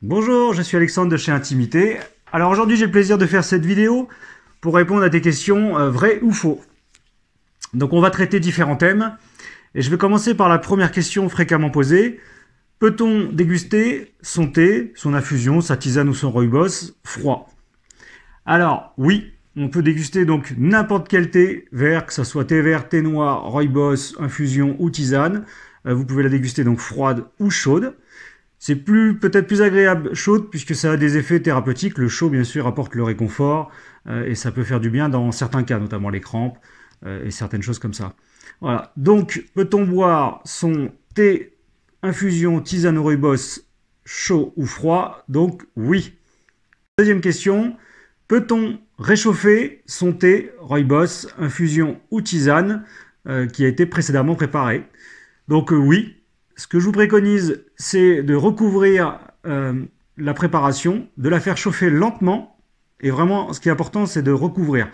Bonjour, je suis Alexandre de chez Intimité. Alors aujourd'hui j'ai le plaisir de faire cette vidéo pour répondre à des questions vraies ou faux. Donc on va traiter différents thèmes et je vais commencer par la première question fréquemment posée. Peut-on déguster son thé, son infusion, sa tisane ou son rooibos froid? Alors oui, on peut déguster donc n'importe quel thé vert, que ce soit thé vert, thé noir, rooibos, infusion ou tisane. Vous pouvez la déguster donc froide ou chaude. C'est peut-être plus agréable chaude puisque ça a des effets thérapeutiques. Le chaud, bien sûr, apporte le réconfort et ça peut faire du bien dans certains cas, notamment les crampes et certaines choses comme ça. Voilà. Donc, peut-on boire son thé, infusion, tisane ou rooibos chaud ou froid? Donc, oui. Deuxième question. Peut-on réchauffer son thé, rooibos, infusion ou tisane qui a été précédemment préparé? Donc, oui. Ce que je vous préconise, c'est de recouvrir la préparation, de la faire chauffer lentement. Et vraiment, ce qui est important, c'est de recouvrir.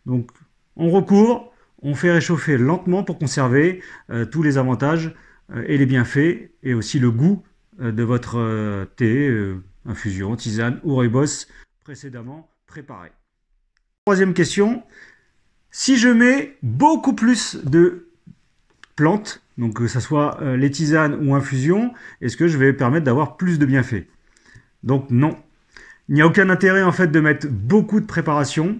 Donc, on recouvre, on fait réchauffer lentement pour conserver tous les avantages et les bienfaits, et aussi le goût de votre thé, infusion, tisane ou rooibos précédemment préparé. Troisième question. Si je mets beaucoup plus de plantes, donc que ce soit les tisanes ou infusions, est-ce que je vais permettre d'avoir plus de bienfaits? Donc non. Il n'y a aucun intérêt en fait de mettre beaucoup de préparation.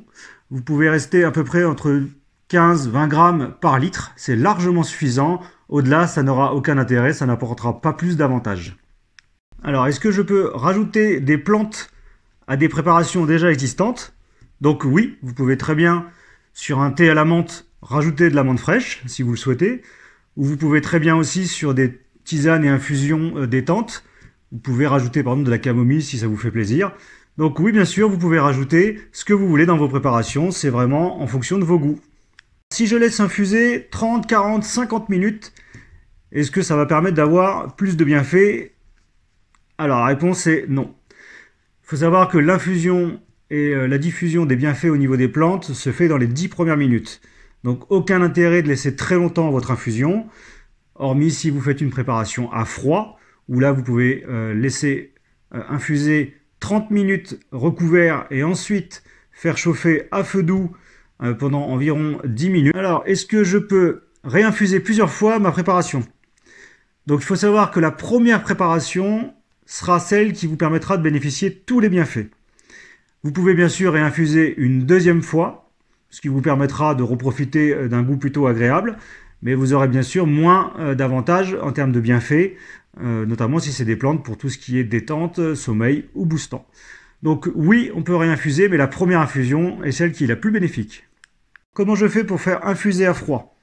Vous pouvez rester à peu près entre 15-20 grammes par litre. C'est largement suffisant. Au-delà, ça n'aura aucun intérêt. Ça n'apportera pas plus d'avantages. Alors, est-ce que je peux rajouter des plantes à des préparations déjà existantes? Donc oui, vous pouvez très bien, sur un thé à la menthe, rajouter de la menthe fraîche, si vous le souhaitez. Ou vous pouvez très bien aussi, sur des tisanes et infusions détentes, vous pouvez rajouter par exemple de la camomille si ça vous fait plaisir. Donc oui, bien sûr, vous pouvez rajouter ce que vous voulez dans vos préparations, c'est vraiment en fonction de vos goûts. Si je laisse infuser 30, 40, 50 minutes, est-ce que ça va permettre d'avoir plus de bienfaits? Alors la réponse est non. Il faut savoir que l'infusion et la diffusion des bienfaits au niveau des plantes se fait dans les 10 premières minutes. Donc aucun intérêt de laisser très longtemps votre infusion, hormis si vous faites une préparation à froid, où là vous pouvez laisser infuser 30 minutes recouvert et ensuite faire chauffer à feu doux pendant environ 10 minutes. Alors, est-ce que je peux réinfuser plusieurs fois ma préparation? Donc il faut savoir que la première préparation sera celle qui vous permettra de bénéficier de tous les bienfaits. Vous pouvez bien sûr réinfuser une deuxième fois, ce qui vous permettra de reprofiter d'un goût plutôt agréable, mais vous aurez bien sûr moins d'avantages en termes de bienfaits, notamment si c'est des plantes pour tout ce qui est détente, sommeil ou boostant. Donc oui, on peut réinfuser, mais la première infusion est celle qui est la plus bénéfique. Comment je fais pour faire infuser à froid?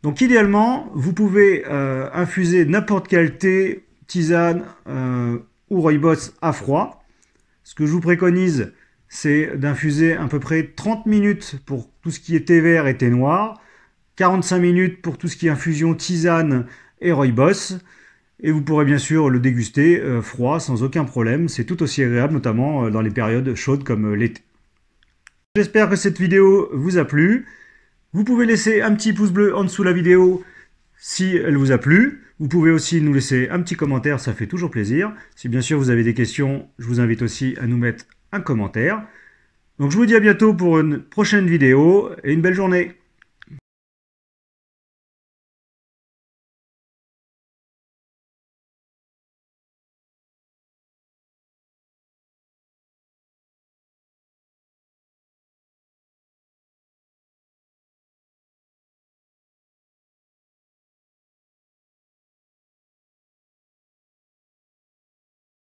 Donc idéalement, vous pouvez infuser n'importe quel thé, tisane ou rooibos à froid. Ce que je vous préconise, c'est d'infuser à peu près 30 minutes pour tout ce qui est thé vert et thé noir, 45 minutes pour tout ce qui est infusion tisane et rooibos, et vous pourrez bien sûr le déguster froid sans aucun problème. C'est tout aussi agréable, notamment dans les périodes chaudes comme l'été. J'espère que cette vidéo vous a plu. Vous pouvez laisser un petit pouce bleu en dessous de la vidéo si elle vous a plu. Vous pouvez aussi nous laisser un petit commentaire, ça fait toujours plaisir. Si bien sûr vous avez des questions, je vous invite aussi à nous mettre un commentaire. Donc je vous dis à bientôt pour une prochaine vidéo et une belle journée.